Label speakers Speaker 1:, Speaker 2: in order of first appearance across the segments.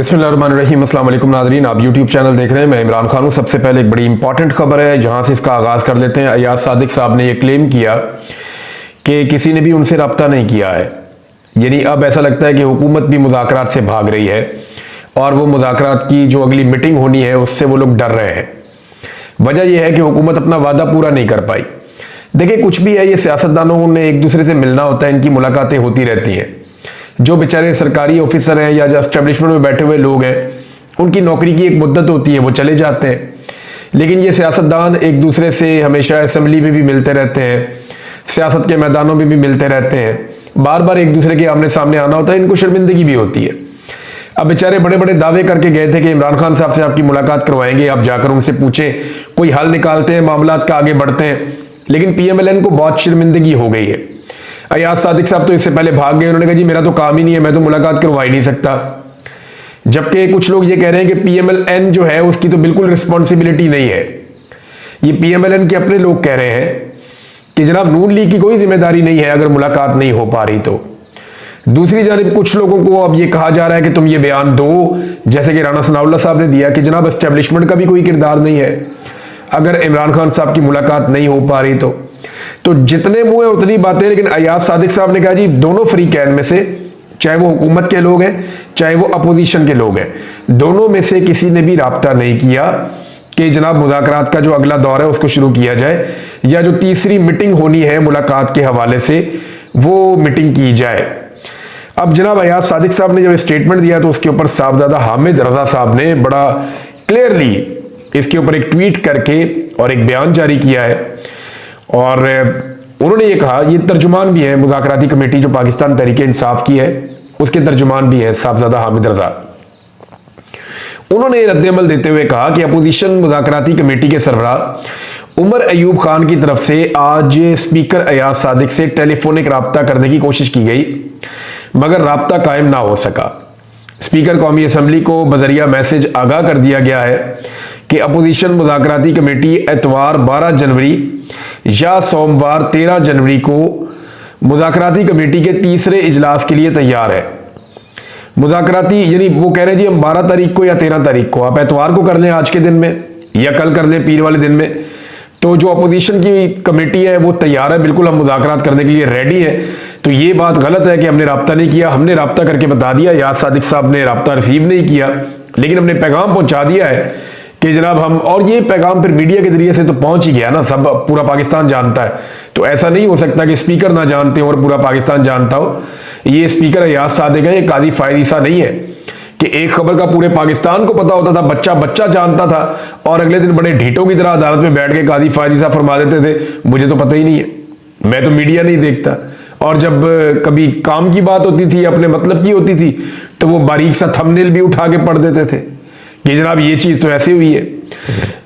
Speaker 1: बिस्मिल्लाहिर्रहमानिर्रहीम। अस्सलाम वालेकुम नाज़रीन, आप यूट्यूब चैनल देख रहे हैं। मैं इमरान खान हूँ। सबसे पहले एक बड़ी इंपॉर्टेंट खबर है जहाँ से इसका आगाज़ कर लेते हैं। अयाज सादिक साहब ने यह क्लेम किया कि किसी ने भी उनसे रब्ता नहीं किया है। यानी अब ऐसा लगता है कि हुकूमत भी मुज़ाकरात से भाग रही है और वो मुज़ाकरात की जो अगली मीटिंग होनी है उससे वो लोग डर रहे हैं। वजह यह है कि हुकूमत अपना वादा पूरा नहीं कर पाई। देखिए, कुछ भी है, ये सियासतदानों ने एक दूसरे से मिलना होता है, इनकी मुलाकातें होती रहती हैं। जो बेचारे सरकारी ऑफिसर हैं या जो एस्टेब्लिशमेंट में बैठे हुए लोग हैं, उनकी नौकरी की एक मुद्दत होती है, वो चले जाते हैं। लेकिन ये सियासतदान एक दूसरे से हमेशा असेंबली में भी मिलते रहते हैं, सियासत के मैदानों में भी मिलते रहते हैं। बार बार एक दूसरे के आमने सामने आना होता है, इनको शर्मिंदगी भी होती है। अब बेचारे बड़े बड़े दावे करके गए थे कि इमरान खान साहब से आपकी मुलाकात करवाएंगे, आप जाकर उनसे पूछें, कोई हल निकालते हैं, मामलात का आगे बढ़ते हैं। लेकिन पीएमएलएन को बहुत शर्मिंदगी हो गई है। अयाज सादिक साहब तो इससे पहले भाग गए। उन्होंने कहा जी मेरा तो काम ही नहीं है, मैं तो मुलाकात करवा ही नहीं सकता। जबकि कुछ लोग ये कह रहे हैं कि पीएमएलएन जो है उसकी तो बिल्कुल रिस्पॉन्सिबिलिटी नहीं है। ये पीएमएलएन के अपने लोग कह रहे हैं कि जनाब नून लीग की कोई जिम्मेदारी नहीं है अगर मुलाकात नहीं हो पा रही तो। दूसरी जानिब कुछ लोगों को अब ये कहा जा रहा है कि तुम ये बयान दो, जैसे कि राणा सनाउल्लाह साहब ने दिया, कि जनाब एस्टेब्लिशमेंट का भी कोई किरदार नहीं है अगर इमरान खान साहब की मुलाकात नहीं हो पा रही तो जितने मुंह है उतनी बातें। लेकिन अयाज सादिक साहब ने कहा जी दोनों फ्री कैन में से, चाहे वो हुकूमत के लोग हैं चाहे वो अपोजिशन के लोग हैं, दोनों में से किसी ने भी राब्ता नहीं किया कि जनाब मुज़ाकरात का जो अगला दौर है उसको शुरू किया जाए, या जो तीसरी मीटिंग होनी है मुलाकात के हवाले से वो मीटिंग की जाए। अब जनाब अयाज सादिक साहब ने जब स्टेटमेंट दिया तो उसके ऊपर साहबजादा हामिद रजा साहब ने बड़ा क्लियरली इसके ऊपर एक ट्वीट करके और एक बयान जारी किया है। और उन्होंने ये कहा, ये तर्जुमान भी है मुज़ाकराती कमेटी जो पाकिस्तान तहरीक इंसाफ की है, उसके तर्जुमान भी है साहबजादा हामिद रजा। उन्होंने रद्द-ए-अमल देते हुए कहा कि अपोजिशन मुज़ाकराती कमेटी के सरबराह उमर अयूब खान की तरफ से आज स्पीकर अयाज सादिक से टेलीफोनिक राब्ता करने की कोशिश की गई, मगर राब्ता कायम ना हो सका। स्पीकर कौमी असम्बली को बजरिया मैसेज आगाह कर दिया गया है कि अपोजिशन मुज़ाकराती कमेटी एतवार 12 जनवरी या सोमवार 13 जनवरी को मुज़ाकराती कमेटी के तीसरे इजलास के लिए तैयार है। मुज़ाकराती यानी वो कह रहे हैं जी हम 12 तारीख को या 13 तारीख को, आप एतवार को कर लें आज के दिन में या कल कर लें पीर वाले दिन में। तो जो अपोजिशन की कमेटी है वो तैयार है, बिल्कुल हम मुज़ाकरात करने के लिए रेडी है। तो ये बात गलत है कि हमने राब्ता नहीं किया। हमने राब्ता करके बता दिया, अयाज सादिक साहब ने राब्ता रिसीव नहीं किया, लेकिन हमने पैगाम पहुंचा दिया है कि जनाब हम, और ये पैगाम फिर मीडिया के जरिए से तो पहुंच ही गया ना, सब पूरा पाकिस्तान जानता है। तो ऐसा नहीं हो सकता कि स्पीकर ना जानते हो और पूरा पाकिस्तान जानता हो। ये स्पीकर अयाज सादिक है, ये काजी फायद ईसा नहीं है कि एक खबर का पूरे पाकिस्तान को पता होता था, बच्चा बच्चा जानता था, और अगले दिन बड़े ढीठों की तरह अदालत में बैठ के काजी फायद ईसा फरमा देते थे मुझे तो पता ही नहीं है, मैं तो मीडिया नहीं देखता। और जब कभी काम की बात होती थी, अपने मतलब की होती थी, तो वो बारीक सा थंबनेल भी उठा के पढ़ देते थे कि जनाब ये चीज तो ऐसे हुई है।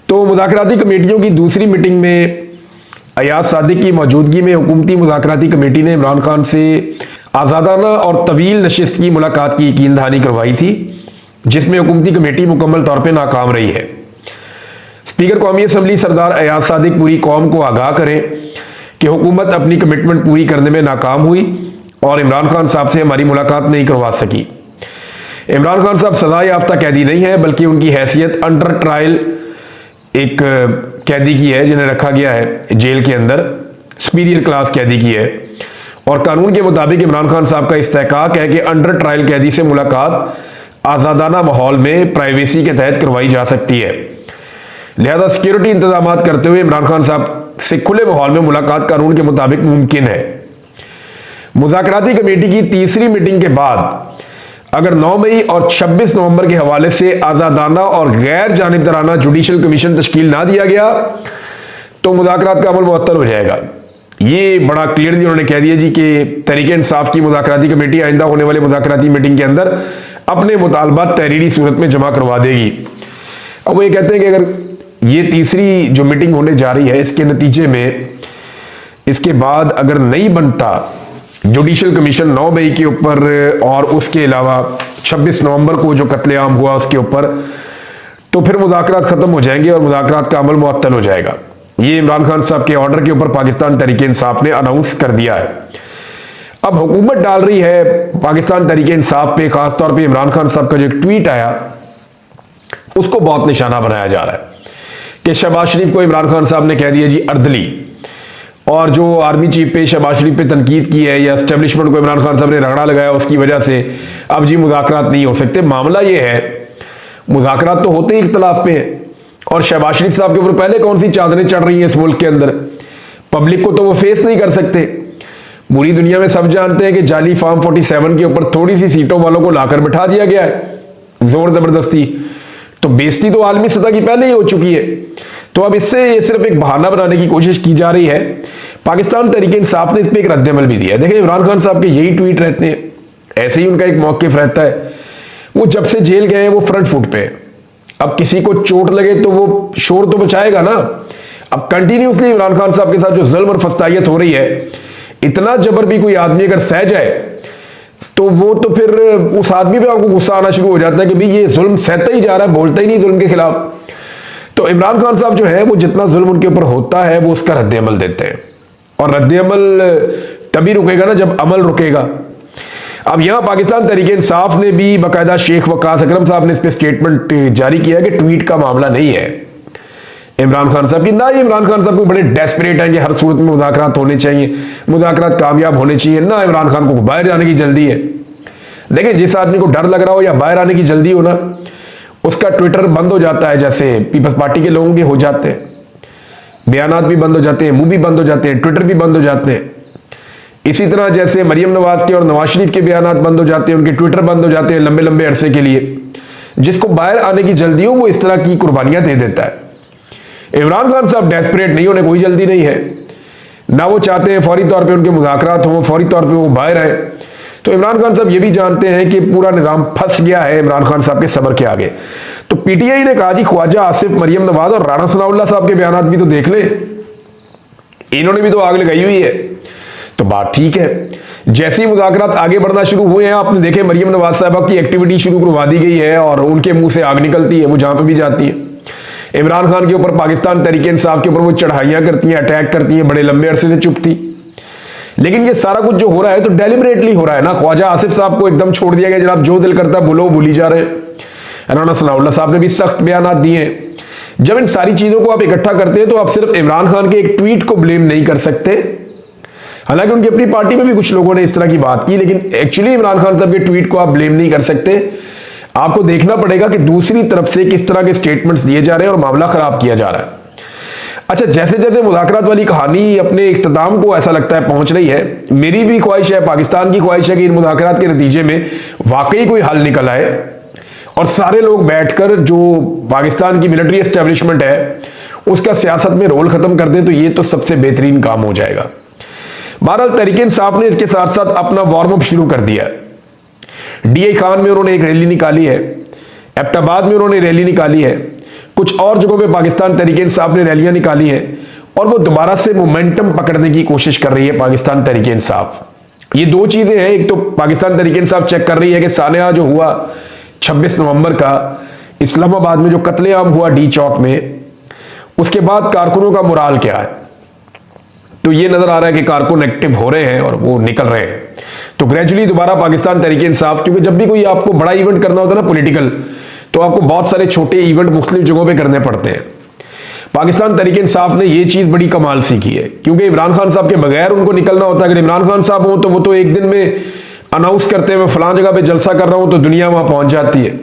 Speaker 1: तो मुज़ाकराती कमेटियों की दूसरी मीटिंग में अयाज सादिक की मौजूदगी में हुकूमती मुज़ाकराती कमेटी ने इमरान खान से आज़ादाना और तवील नशिस्त की मुलाकात की यकीन दहानी करवाई थी, जिसमें हुकूमती कमेटी मुकम्मल तौर पर नाकाम रही है। स्पीकर कौमी असम्बली सरदार अयाज सादिक पूरी कौम को आगाह करें कि हुकूमत अपनी कमिटमेंट पूरी करने में नाकाम हुई और इमरान खान साहब से हमारी मुलाकात नहीं करवा सकी। इमरान खान साहब सजा याफ्ता कैदी नहीं है, बल्कि उनकी हैसियत अंडर ट्रायल एक कैदी की है, जिन्हें रखा गया है जेल के अंदर, सुपीरियर क्लास कैदी की है। और कानून के मुताबिक इमरान खान साहब का इस्तेहकाक है कि अंडर ट्रायल कैदी से मुलाकात आज़ादाना माहौल में प्राइवेसी के तहत करवाई जा सकती है। लिहाजा सिक्योरिटी इंतजाम करते हुए इमरान खान साहब से खुले माहौल में मुलाकात कानून के मुताबिक मुमकिन है। मुज़ाकराती कमेटी की तीसरी मीटिंग के बाद अगर 9 मई और 26 नवंबर के हवाले से आज़ादाना और गैर जानिबदाराना जुडिशल कमीशन तश्कील ना दिया गया तो मुज़ाकरात का अमल मुअत्तल हो जाएगा। ये बड़ा क्लियरली उन्होंने कह दिया जी कि तहरीक इंसाफ की मुज़ाकराती कमेटी आइंदा होने वाले मुज़ाकराती मीटिंग के अंदर अपने मुतालबात तहरीरी सूरत में जमा करवा देगी। अब वो ये कहते हैं कि अगर ये तीसरी जो मीटिंग होने जा रही है, इसके नतीजे में इसके बाद अगर नहीं बनता जुडिशल कमीशन 9 मई के ऊपर और उसके अलावा 26 नवंबर को जो कत्लेआम हुआ उसके ऊपर, तो फिर मुज़ाकरात खत्म हो जाएंगे और मुज़ाकरात का अमल मुअत्तल हो जाएगा। ये इमरान खान साहब के ऑर्डर के ऊपर पाकिस्तान तहरीक इंसाफ ने अनाउंस कर दिया है। अब हुकूमत डाल रही है पाकिस्तान तहरीक इंसाफ पे, खासतौर पे इमरान खान साहब का जो एक ट्वीट आया उसको बहुत निशाना बनाया जा रहा है कि शहबाज शरीफ को इमरान खान साहब ने कह दिया जी अर्दली, और जो आर्मी चीफ पे शहबाज शरीफ पे तनकीद की है या एस्टेब्लिशमेंट को इमरान खान साहब ने रगड़ा लगाया उसकी वजह से अब जी मुज़ाकरात नहीं हो सकते। मामला ये है, मुज़ाकरात तो होते ही इख्तलाफ पे हैं, और शहबाज शरीफ साहब के ऊपर पहले कौन सी चादरें चढ़ रही हैं इस मुल्क के अंदर, पब्लिक को तो वो फेस नहीं कर सकते। पूरी दुनिया में सब जानते हैं कि जाली फार्म 47 के ऊपर थोड़ी सी सीटों वालों को लाकर बिठा दिया गया है जोर जबरदस्ती, तो बेइज्जती तो आलमी सतह की पहले ही हो चुकी है। तो अब इससे ये सिर्फ एक बहाना बनाने की कोशिश की जा रही है। पाकिस्तान तहरीक इंसाफ ने इस पर एक रद्दअमल भी दिया है। देखिए इमरान खान साहब के यही ट्वीट रहते हैं, ऐसे ही उनका एक मौक़िफ़ रहता है। वो जब से जेल गए हैं वो फ्रंट फुट पे है। अब किसी को चोट लगे तो वो शोर तो बचाएगा ना। अब कंटिन्यूसली इमरान खान साहब के साथ जो जुल्म और फस्तायत हो रही है, इतना जबर भी कोई आदमी अगर सह जाए तो वो तो फिर उस आदमी पे आपको गुस्सा आना शुरू हो जाता है कि भाई ये जुल्म सहता ही जा रहा है, बोलता ही नहीं जुल्म के खिलाफ। तो इमरान खान साहब जो है वो जितना जुल्म उनके ऊपर होता है वो उसका रद्द-ए-अमल देते हैं, और रद्द-ए-अमल तभी रुकेगा ना जब अमल रुकेगा। अब यहां पाकिस्तान तहरीक इंसाफ ने भी बाकायदा शेख वकास अकरम साहब ने इस पर स्टेटमेंट जारी किया कि ट्वीट का मामला नहीं है इमरान खान साहब की। ना ही इमरान खान साहब को बड़े डेस्परेट हैं कि हर सूरत में मुज़ाकरात होने चाहिए, मुज़ाकरात कामयाब होने चाहिए, ना इमरान खान को बाहर जाने की जल्दी है। देखिए जिस आदमी को डर लग रहा हो या बाहर आने की जल्दी हो ना, उसका ट्विटर बंद हो जाता है, जैसे पीपल्स पार्टी के लोगों के हो जाते हैं, बयानात भी बंद हो जाते हैं, मुंह भी बंद हो जाते हैं, ट्विटर भी बंद हो जाते हैं। इसी तरह जैसे मरियम नवाज के और नवाज शरीफ के बयानात बंद हो जाते हैं, उनके ट्विटर बंद हो जाते हैं लंबे लंबे अरसे के लिए। जिसको बाहर आने की जल्दी हो वो इस तरह की कुर्बानियां दे देता है। इमरान खान साहब डेस्परेट नहीं होने, कोई जल्दी नहीं है, ना वो चाहते हैं फौरी तौर पे उनके मुज़ाकरात हों, फौरी तौर पे वो बाहर आए। तो इमरान खान साहब ये भी जानते हैं कि पूरा निज़ाम फंस गया है इमरान खान साहब के सब्र के आगे। तो पीटीआई ने कहा जी ख्वाजा आसिफ, मरियम नवाज और राणा सनाउल्लाह साहब के बयानात भी तो देख ले, इन्होंने भी तो आग लगाई हुई है। तो बात ठीक है, जैसे ही मुज़ाकरात आगे बढ़ना शुरू हुए हैं, आपने देखे मरियम नवाज साहबा की एक्टिविटी शुरू करवा दी गई है और उनके मुंह से आग निकलती है, वो जहां पर भी जाती है। इमरान खान के ऊपर, पाकिस्तान तहरीक इंसाफ के ऊपर वो चढ़ाइयां करती हैं, अटैक करती हैं, बड़े लंबे अरसे से चुप थी। लेकिन ये सारा कुछ जो हो रहा है तो डेलिबरेटली हो रहा है ना। ख्वाजा आसिफ साहब को एकदम छोड़ दिया गया, जनाब जो दिल करता बोलो, भूली जा रहे हैं। राणा सनाउल्लाह साहब ने भी सख्त बयानात दिए हैं। जब इन सारी चीजों को आप इकट्ठा करते हैं तो आप सिर्फ इमरान खान के एक ट्वीट को ब्लेम नहीं कर सकते। हालांकि उनकी अपनी पार्टी में भी कुछ लोगों ने इस तरह की बात की, लेकिन एक्चुअली इमरान खान साहब के ट्वीट को आप ब्लेम नहीं कर सकते। आपको देखना पड़ेगा कि दूसरी तरफ से किस तरह के स्टेटमेंट्स दिए जा रहे हैं और मामला खराब किया जा रहा है। अच्छा, जैसे जैसे मुज़ाकरात वाली कहानी अपने इख्तिताम को ऐसा लगता है पहुंच रही है, मेरी भी ख्वाहिश है, पाकिस्तान की ख्वाहिश है कि इन मुज़ाकरात के नतीजे में वाकई कोई हल निकल आए और सारे लोग बैठकर जो पाकिस्तान की मिलिट्री एस्टेब्लिशमेंट है उसका सियासत में रोल खत्म कर दें, तो ये तो सबसे बेहतरीन काम हो जाएगा। बहरहाल तहरीक इंसाफ ने इसके साथ साथ अपना वार्म अप शुरू कर दिया है। डीए खान में उन्होंने एक रैली निकाली है, एबटाबाद में उन्होंने रैली निकाली है, कुछ और जगहों पे पाकिस्तान तहरीक इंसाफ ने रैलियां निकाली हैं और वो दोबारा से मोमेंटम पकड़ने की कोशिश कर रही है पाकिस्तान तहरीक इंसाफ। ये दो चीजें हैं, एक तो पाकिस्तान तहरीक इंसाफ चेक कर रही है कि सानेहा जो हुआ 26 नवंबर का इस्लामाबाद में जो कत्लेआम हुआ डी चौक में, उसके बाद कारकुनों का मोराल क्या है। तो ये नजर आ रहा है कि कारकुन एक्टिव हो रहे हैं और वो निकल रहे हैं। तो ग्रेजुअली दोबारा पाकिस्तान तहरीक इंसाफ, क्योंकि जब भी कोई आपको बड़ा इवेंट करना होता है ना पॉलिटिकल, तो आपको बहुत सारे छोटे इवेंट मुख्तलिफ जगहों पे करने पड़ते हैं। पाकिस्तान तहरीक इंसाफ ने ये चीज बड़ी कमाल सीखी है, क्योंकि इमरान खान साहब के बगैर उनको निकलना होता है। अगर इमरान खान साहब हो तो वो तो एक दिन में अनाउंस करते हैं मैं फलां जगह पे जलसा कर रहा हूं, तो दुनिया वहां पहुंच जाती है।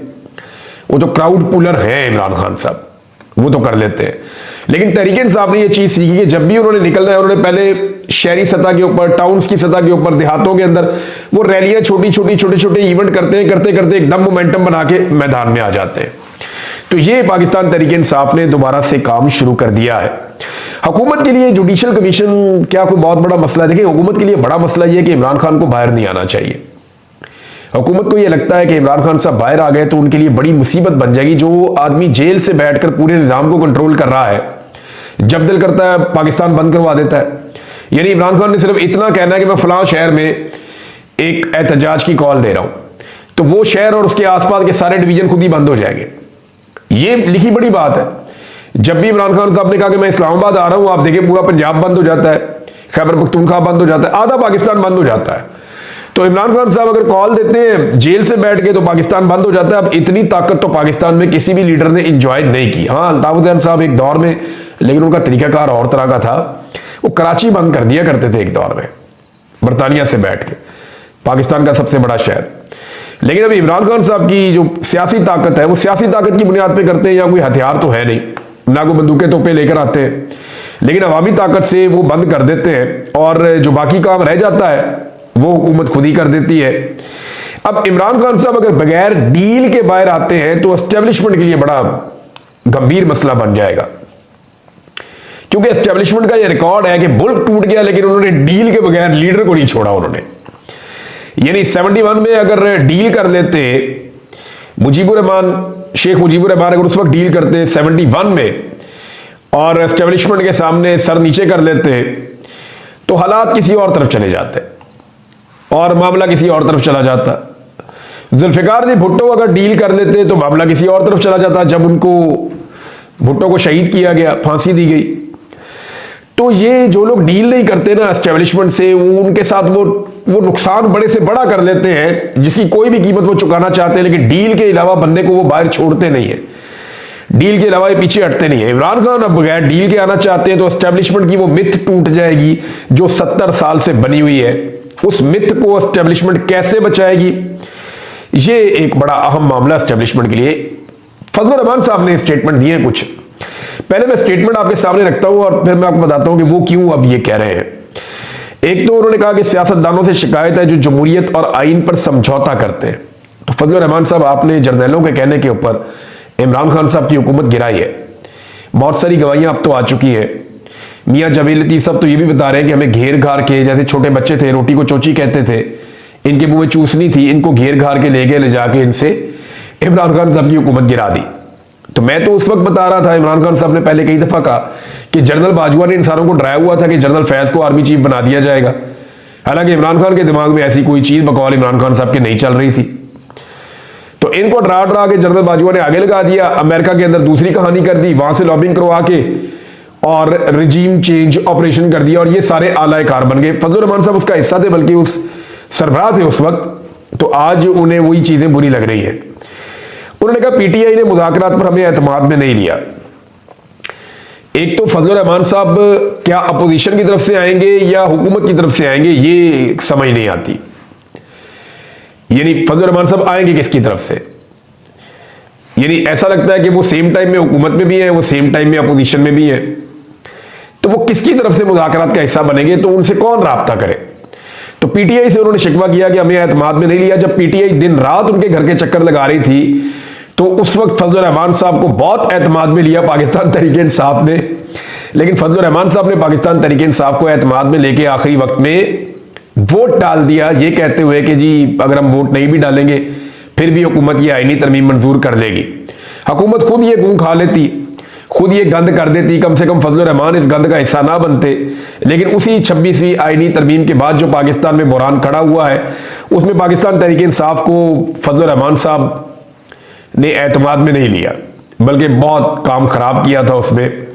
Speaker 1: वो तो क्राउड पुलर है इमरान खान साहब, वो तो कर लेते हैं। लेकिन तहरीक इंसाफ ने यह चीज सीखी कि जब भी उन्होंने निकलना है, उन्होंने पहले शहरी सतह के ऊपर, टाउन्स की सतह के ऊपर, देहातों के अंदर वो रैलियां छोटे छोटे इवेंट करते हैं, करते करते एकदम मोमेंटम बना के मैदान में आ जाते हैं। तो ये पाकिस्तान तहरीक इंसाफ ने दोबारा से काम शुरू कर दिया है। हुकूमत के लिए जुडिशल कमीशन क्या कोई बहुत बड़ा मसला है? देखिए, हुकूमत के लिए बड़ा मसला यह है कि इमरान खान को बाहर नहीं आना चाहिए। हुकूमत को यह लगता है कि इमरान खान साहब बाहर आ गए तो उनके लिए बड़ी मुसीबत बन जाएगी। जो आदमी जेल से बैठकर पूरे निजाम को कंट्रोल कर रहा है, जब दिल करता है पाकिस्तान बंद करवा देता है। यानी इमरान खान ने सिर्फ इतना कहना है कि मैं फलां शहर में एक एहतजाज की कॉल दे रहा हूं, तो वो शहर और उसके आसपास के सारे डिवीजन खुद ही बंद हो जाएंगे। ये लिखी बड़ी बात है। जब भी इमरान खान साहब ने कहा कि मैं इस्लामाबाद आ रहा हूं, आप देखिए पूरा पंजाब बंद हो जाता है, खैबर पख्तूनख्वा बंद हो जाता है, आधा पाकिस्तान बंद हो जाता है। तो इमरान खान साहब अगर कॉल देते हैं जेल से बैठ के तो पाकिस्तान बंद हो जाता है। अब इतनी ताकत तो पाकिस्तान में किसी भी लीडर ने इंजॉय नहीं की। हाँ, अल्ताफ हुसैन साहब एक दौर में, लेकिन उनका तरीकाकार और तरह का था। वो कराची बंद कर दिया करते थे एक दौर में, बरतानिया से बैठ के, पाकिस्तान का सबसे बड़ा शहर। लेकिन अभी इमरान खान साहब की जो सियासी ताकत है वो सियासी ताकत की बुनियाद पे करते हैं, या कोई हथियार तो है नहीं, ना कोई बंदूकें तोपे लेकर आते हैं, लेकिन अवामी ताकत से वो बंद कर देते हैं और जो बाकी काम रह जाता है वो हुकूमत खुद ही कर देती है। अब इमरान खान साहब अगर बगैर डील के बाहर आते हैं तो एस्टेब्लिशमेंट के लिए बड़ा गंभीर मसला बन जाएगा, क्योंकि एस्टेब्लिशमेंट का ये रिकॉर्ड है कि मुल्क टूट गया लेकिन उन्होंने डील के बगैर लीडर को नहीं छोड़ा उन्होंने। यानी 71 में अगर डील कर लेते मुजीबुर रहमान, शेख मुजीबुर रहमान अगर उस वक्त डील करते 71 में और एस्टेब्लिशमेंट के सामने सर नीचे कर लेते तो हालात किसी और तरफ चले जाते और मामला किसी और तरफ चला जाता। जुल्फिकार जी भुट्टो अगर डील कर लेते तो मामला किसी और तरफ चला जाता। जब उनको भुट्टो को शहीद किया गया, फांसी दी गई, तो ये जो लोग डील नहीं करते ना एस्टेब्लिशमेंट से, उनके साथ वो नुकसान बड़े से बड़ा कर लेते हैं जिसकी कोई भी कीमत वो चुकाना चाहते हैं, लेकिन डील के अलावा बंदे को वो बाहर छोड़ते नहीं है, डील के अलावा ये पीछे हटते नहीं है। इमरान खान अब बगैर डील के आना चाहते हैं तो एस्टेब्लिशमेंट की वो मिथ टूट जाएगी जो 70 साल से बनी हुई है। उस मिथ को एस्टेब्लिशमेंट कैसे बचाएगी, ये एक बड़ा अहम मामला एस्टेब्लिशमेंट के लिए। फजलुर रहमान साहब ने स्टेटमेंट दिए कुछ, पहले मैं स्टेटमेंट आपके सामने रखता हूं और फिर मैं आपको बताता हूं कि वो क्यों अब ये कह रहे हैं। एक तो उन्होंने कहा कि सियासतदानों से शिकायत है जो जमहूरियत और आइन पर समझौता करते हैं। तो फजलुर रहमान साहब, आपने जर्नैलों के कहने के ऊपर इमरान खान साहब की हुकूमत गिराई है, बहुत सारी गवाहियां अब तो आ चुकी है। मियां जावेद लतीफ साहब तो ये भी बता रहे हैं कि हमें घेर घार के, जैसे छोटे बच्चे थे रोटी को चोची कहते थे, इनके मुंह में चूसनी थी, इनको घेर घार के ले जाके इनसे इमरान खान साहब की हुकूमत गिरा दी। तो मैं तो उस वक्त बता रहा था, इमरान खान साहब ने पहले कई दफा कहा कि जनरल बाजवा ने इंसानों को डराया हुआ था कि जनरल फैज को आर्मी चीफ बना दिया जाएगा। हालांकि इमरान खान के दिमाग में ऐसी कोई चीज बकौल इमरान खान साहब के नहीं चल रही थी, तो इनको डरा के जनरल बाजवा ने आगे लगा दिया। अमेरिका के अंदर दूसरी कहानी कर दी, वहां से लॉबिंग करवा के और रिजीम चेंज ऑपरेशन कर दिया और ये सारे आला कार बन गए। फजलुर रहमान साहब उसका हिस्सा थे, बल्कि उस सरबराह थे उस वक्त, तो आज उन्हें वही चीजें बुरी लग रही है। उन्होंने कहा पीटीआई ने मुज़ाकरात पर हमें एतमाद में नहीं लिया। एक तो फजलुर रहमान साहब क्या अपोजिशन की तरफ से आएंगे या हुकूमत की तरफ से आएंगे, ये समझ नहीं आती। यानी फजलुर रहमान साहब आएंगे किसकी तरफ से? यानी ऐसा लगता है कि वो सेम टाइम में हुकूमत में भी है, वो सेम टाइम में अपोजिशन में भी है, तो वो किसकी तरफ से मुज़ाकरात का हिस्सा बनेंगे, तो उनसे कौन राब्ता करे? तो पीटीआई से उन्होंने शिकवा किया कि हमें एतमाद में नहीं लिया। जब पीटीआई दिन रात उनके घर के चक्कर लगा रही थी तो उस वक्त फजलुर रहमान साहब को बहुत एतमाद में लिया पाकिस्तान तहरीक इंसाफ ने, लेकिन फजलुर रहमान साहब ने पाकिस्तान तहरीक इंसाफ को एतमाद में लेके आखिरी वक्त में वोट डाल दिया, ये कहते हुए कि जी अगर हम वोट नहीं भी डालेंगे फिर भी हुकूमत ये आईनी तरमीम मंजूर कर लेगी। हुकूमत खुद ये गूं खा लेती, खुद ये गंद कर देती, कम से कम फजलुर रहमान इस गंद का हिस्सा ना बनते। लेकिन उसी 26वीं आईनी तरमीम के बाद जो पाकिस्तान में बुरान खड़ा हुआ है, उसमें पाकिस्तान तहरीक इंसाफ को फजलुर रहमान साहब ने एतमाद में नहीं लिया, बल्कि बहुत काम खराब किया था उसमें,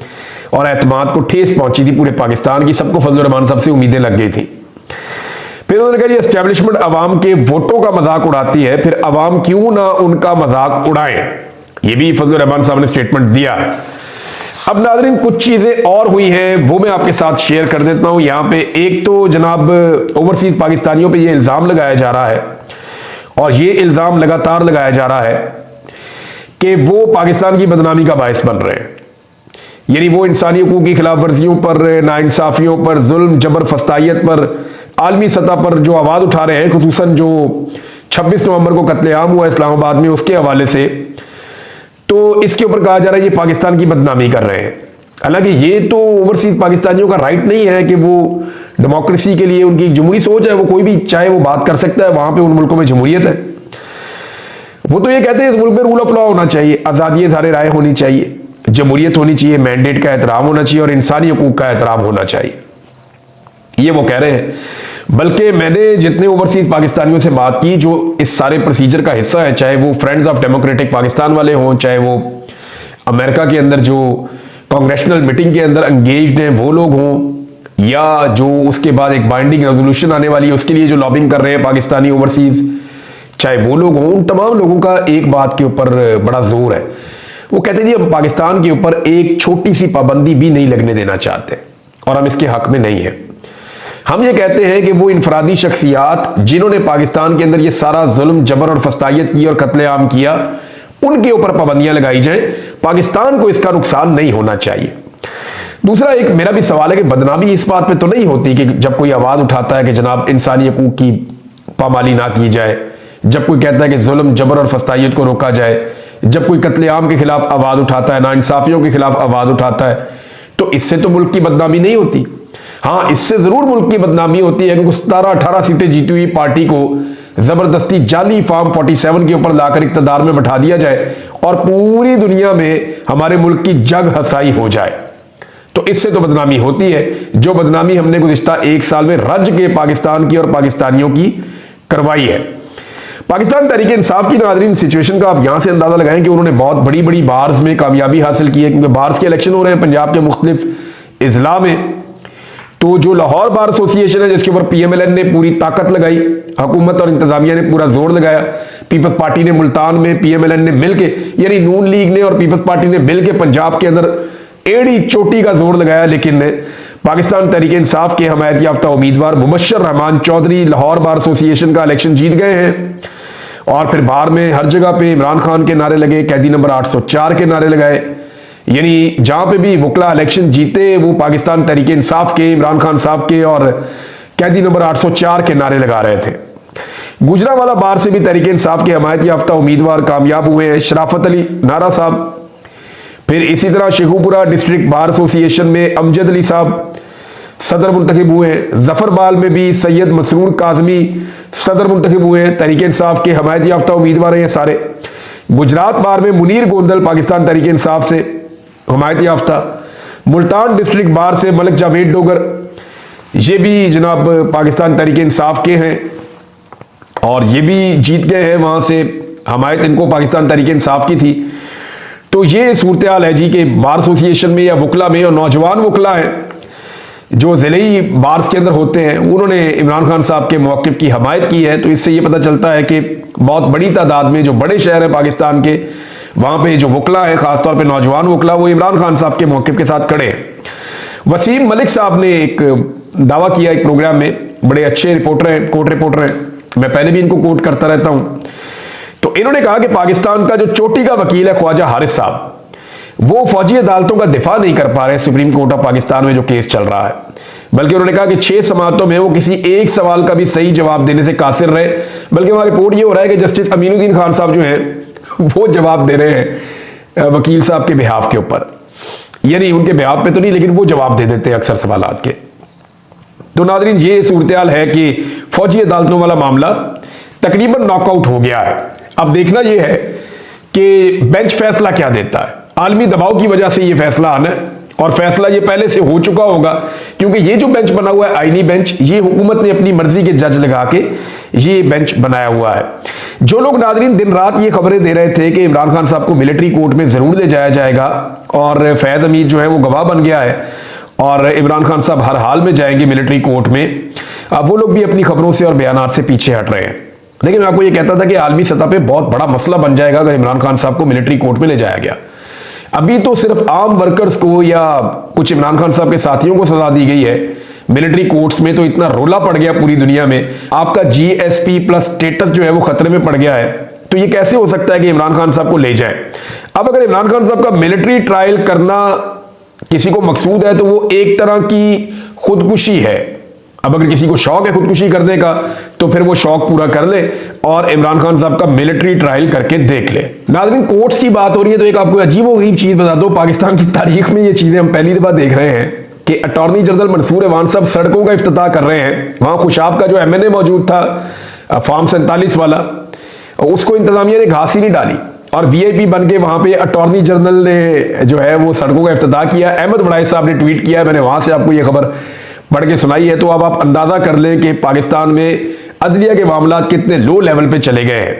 Speaker 1: और एतमाद को ठेस पहुंची थी पूरे पाकिस्तान की। सबको फजलुर रहमान साहब से उम्मीदें लग गई थी। फिर उन्होंने कहा एस्टेब्लिशमेंट अवाम के वोटों का मजाक उड़ाती है, फिर अवाम क्यों ना उनका मजाक उड़ाएं, ये भी फजलुर रहमान साहब ने स्टेटमेंट दिया। अब नाज़रीन कुछ चीजें और हुई हैं वो मैं आपके साथ शेयर कर देता हूं यहां पे। एक तो जनाब ओवरसीज पाकिस्तानियों पे ये इल्जाम लगाया जा रहा है, और ये इल्जाम लगातार लगाया जा रहा है कि वो पाकिस्तान की बदनामी का बायस बन रहे हैं। यानी वो इंसानी हकूक़ की खिलाफ वर्जियों पर, नाइंसाफियों पर, जुल्म जबर फस्तायत पर आलमी सतह पर जो आवाज़ उठा रहे हैं, खुसूसन जो 26 नवंबर को कत्लेआम हुआ इस्लामाबाद में, उसके हवाले से, तो इसके ऊपर कहा जा रहा है ये पाकिस्तान की बदनामी कर रहे हैं। हालांकि ये तो ओवरसीज पाकिस्तानियों का राइट नहीं है कि वो डेमोक्रेसी के लिए उनकी जमहूरी सोच है, वो कोई भी चाहे वो बात कर सकता है, वहां पे उन मुल्कों में जमहूरियत है। वो तो ये कहते हैं इस मुल्क में रूल ऑफ लॉ होना चाहिए, आज़ादी धारे राय होनी चाहिए, जमहूरियत होनी चाहिए, मैंडेट का एहतराम होना चाहिए और इंसानी हकूक़ का एहतराम होना चाहिए, ये वो कह रहे हैं। बल्कि मैंने जितने ओवरसीज पाकिस्तानियों से बात की जो इस सारे प्रोसीजर का हिस्सा है, चाहे वो फ्रेंड्स ऑफ डेमोक्रेटिक पाकिस्तान वाले हों, चाहे वो अमेरिका के अंदर जो कांग्रेशनल मीटिंग के अंदर एंगेज्ड हैं वो लोग हों, या जो उसके बाद एक बाइंडिंग रेजोल्यूशन आने वाली है उसके लिए जो लॉबिंग कर रहे हैं पाकिस्तानी ओवरसीज, चाहे वो लोग हों, उन तमाम लोगों का एक बात के ऊपर बड़ा जोर है। वो कहते हैं जी हम पाकिस्तान के ऊपर एक छोटी सी पाबंदी भी नहीं लगने देना चाहते और हम इसके हक में नहीं है। हम ये कहते हैं कि वो इनफरादी शख्सियात जिन्होंने पाकिस्तान के अंदर ये सारा जुल्म, जबर और फस्तायत की और कत्लेआम किया, उनके ऊपर पाबंदियां लगाई जाए, पाकिस्तान को इसका नुकसान नहीं होना चाहिए। दूसरा एक मेरा भी सवाल है कि बदनामी इस बात पे तो नहीं होती कि जब कोई आवाज उठाता है कि जनाब इंसानी हकूक की पामाली ना की जाए, जब कोई कहता है कि जुल्म, जबर और फस्तायत को रोका जाए, जब कोई कत्लेआम के खिलाफ आवाज उठाता है, नाइंसाफियों के खिलाफ आवाज उठाता है, तो इससे तो मुल्क की बदनामी नहीं होती। हाँ, इससे जरूर मुल्क की बदनामी होती है कि 17-18 सीटें जीती हुई पार्टी को जबरदस्ती जाली फॉर्म 47 के ऊपर लाकर इक्तदार में बैठा दिया जाए और पूरी दुनिया में हमारे मुल्क की जग हसाई हो जाए, तो इससे तो बदनामी होती है। जो बदनामी हमने गुज़िश्ता 1 साल में रज के पाकिस्तान की और पाकिस्तानियों की करवाई है। पाकिस्तान तहरीक इंसाफ की नाज़रीन सिचुएशन का आप यहां से अंदाजा लगाएं कि उन्होंने बहुत बड़ी बड़ी बार्स में कामयाबी हासिल की है, क्योंकि बार्स के इलेक्शन हो रहे हैं पंजाब के मुख्तलिफ इजला में। तो जो लाहौर बार एसोसिएशन है जिसके ऊपर PMLN ने पूरी ताकत लगाई, हुकूमत और इंतजामिया ने पूरा जोर लगाया, पीपल्स पार्टी ने मुल्तान में, PMLN ने मिलके, यानी नून लीग ने और पीपल्स पार्टी ने मिलके पंजाब के अंदर एड़ी चोटी का जोर लगाया, लेकिन पाकिस्तान तहरीक इंसाफ के हमायत याफ्ता उम्मीदवार मुबशर रहमान चौधरी लाहौर बार एसोसिएशन का इलेक्शन जीत गए हैं। और फिर बाहर में हर जगह पे इमरान खान के नारे लगे, कैदी नंबर 804 के नारे लगाए, यानी जहां पे भी वकला इलेक्शन जीते वो पाकिस्तान तहरीक इंसाफ के, इमरान खान साहब के और कैदी नंबर 804 के नारे लगा रहे थे। गुजरांवाला बार से भी तहरीक इंसाफ के हमायत याफ्ता उम्मीदवार कामयाब हुए हैं, शराफत अली नारा साहब। फिर इसी तरह शेखुपुरा डिस्ट्रिक्ट बार एसोसिएशन में अमजद अली साहब सदर मुंतखब हुए हैं। जफरबाल में भी सैयद मसरूर काजमी सदर मुंतखब हुए हैं, तहरीक इंसाफ के हमायत याफ्ता उम्मीदवार हैं सारे। गुजरात बार में मुनीर गोंदल पाकिस्तान तहरीक इंसाफ से हमायत याफ्ता। मुल्तान डिस्ट्रिक्ट बार से मलिक जावेद डोगर, ये भी जनाब पाकिस्तान तहरीक इंसाफ के हैं और ये भी जीत गए हैं, वहां से हमायत इनको पाकिस्तान तहरीक इंसाफ की थी। तो ये सूरत हाल है जी कि बार एसोसिएशन में या वकला में, और नौजवान वकला हैं जो ज़िले बार्स के अंदर होते हैं, उन्होंने इमरान खान साहब के मौक़िफ़ की हमायत की है। तो इससे ये पता चलता है कि बहुत बड़ी तादाद में जो बड़े शहर हैं पाकिस्तान के, वहाँ पे जो वकला है, ख़ासतौर पे नौजवान वकला, वो इमरान खान साहब के मौक़िफ़ के साथ खड़े हैं। वसीम मलिक साहब ने एक दावा किया एक प्रोग्राम में, बड़े अच्छे रिपोर्टर हैं, कोर्ट रिपोर्टर हैं, मैं पहले भी इनको कोट करता रहता हूँ। तो इन्होंने कहा कि पाकिस्तान का जो चोटी का वकील है ख्वाजा हारिस साहब, वो फौजी अदालतों का दिफा नहीं कर पा रहे सुप्रीम कोर्ट ऑफ पाकिस्तान में जो केस चल रहा है, बल्कि उन्होंने कहा कि 6 समातों में वो किसी एक सवाल का भी सही जवाब देने से कासिर रहे। बल्कि हमारी रिपोर्ट ये हो रहा है कि जस्टिस अमीनुद्दीन खान साहब जो हैं वो जवाब दे रहे हैं वकील साहब के बिहाफ के ऊपर, यानी उनके बिहाफ पे तो नहीं, लेकिन वो जवाब दे देते हैं अक्सर सवालात के। तो नाज़रीन ये सूरत हाल है कि फौजी अदालतों वाला मामला तकरीबन नॉकआउट हो गया है। अब देखना यह है कि बेंच फैसला क्या देता है। आलमी दबाव की वजह से यह फैसला आना है और फैसला ये पहले से हो चुका होगा, क्योंकि ये जो बेंच बना हुआ है आईनी बेंच, ये हुकूमत ने अपनी मर्जी के जज लगा के ये बेंच बनाया हुआ है। जो लोग नाज़रीन दिन रात ये खबरें दे रहे थे कि इमरान खान साहब को मिलिट्री कोर्ट में जरूर ले जाया जाएगा और फैज हमीद जो है वो गवाह बन गया है और इमरान खान साहब हर हाल में जाएंगे मिलिट्री कोर्ट में, अब वो लोग भी अपनी खबरों से और बयानात से पीछे हट रहे हैं। लेकिन मैं आपको ये कहता था कि आलमी सतह पे बहुत बड़ा मसला बन जाएगा अगर इमरान खान साहब को मिलिट्री कोर्ट में ले जाया गया। अभी तो सिर्फ आम वर्कर्स को या कुछ इमरान खान साहब के साथियों को सजा दी गई है, मिलिट्री कोर्ट्स में तो इतना रोला पड़ गया पूरी दुनिया में, आपका GSP प्लस स्टेटस जो है वो खतरे में पड़ गया है। तो ये कैसे हो सकता है कि इमरान खान साहब को ले जाए? अब अगर इमरान खान साहब का मिलिट्री ट्रायल करना किसी को मकसूद है तो वो एक तरह की खुदकुशी है। अब अगर किसी को शौक है खुदकुशी करने का तो फिर वो शौक पूरा कर ले और इमरान खान साहब का मिलिट्री ट्रायल करके देख ले। नाज़रीन कोर्ट्स की बात हो रही है तो एक आपको अजीबोगरीब चीज बता दो, पाकिस्तान की तारीख में ये चीजें हम पहली दफा देख रहे हैं कि अटॉर्नी जनरल मंसूर अवान साहब सड़कों का इफ्तिताह कर रहे हैं। वहां खुशाब का जो MNA मौजूद था फॉर्म 47 वाला, उसको इंतजामिया ने घास ही नहीं डाली और VIP बन के वहां पे अटॉर्नी जनरल ने जो है वो सड़कों का इफ्तिताह किया। अहमद बड़ाई साहब ने ट्वीट किया, मैंने वहां से आपको ये खबर पढ़ के सुनाई है। तो अब आप अंदाजा कर लें कि पाकिस्तान में अदलिया के मामला कितने लो लेवल पे चले गए हैं।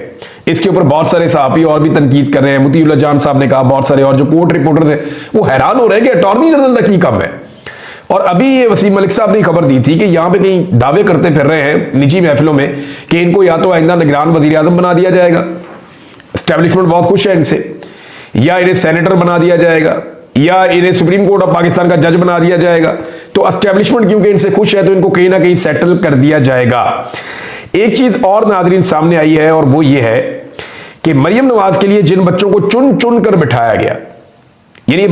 Speaker 1: इसके ऊपर बहुत सारे सहाफ़ी और भी तनकीद कर रहे हैं। मुतीउल्लाह जान साहब ने कहा, बहुत सारे और जो कोर्ट रिपोर्टर थे वो हैरान हो रहे हैं कि अटॉर्नी जनरल का की कम है। और अभी ये वसीम मलिक साहब ने खबर दी थी कि यहां पे कहीं दावे करते फिर रहे हैं निजी महफिलों में कि इनको या तो आइंदा निगरान वजीर आजम बना दिया जाएगा, एस्टेब्लिशमेंट बहुत खुश है इनसे, या इन्हें सेनेटर बना दिया जाएगा, या इन्हें सुप्रीम कोर्ट ऑफ पाकिस्तान का जज बना दिया जाएगा। तो एस्टेब्लिशमेंट क्योंकि इनसे खुश है तो इनको कहीं ना कहीं सेटल कर दिया जाएगा। एक चीज और नाजरीन सामने आई है और वो ये है कि मरियम नवाज के लिए जिन बच्चों को चुन चुन कर बिठाया गया, यानी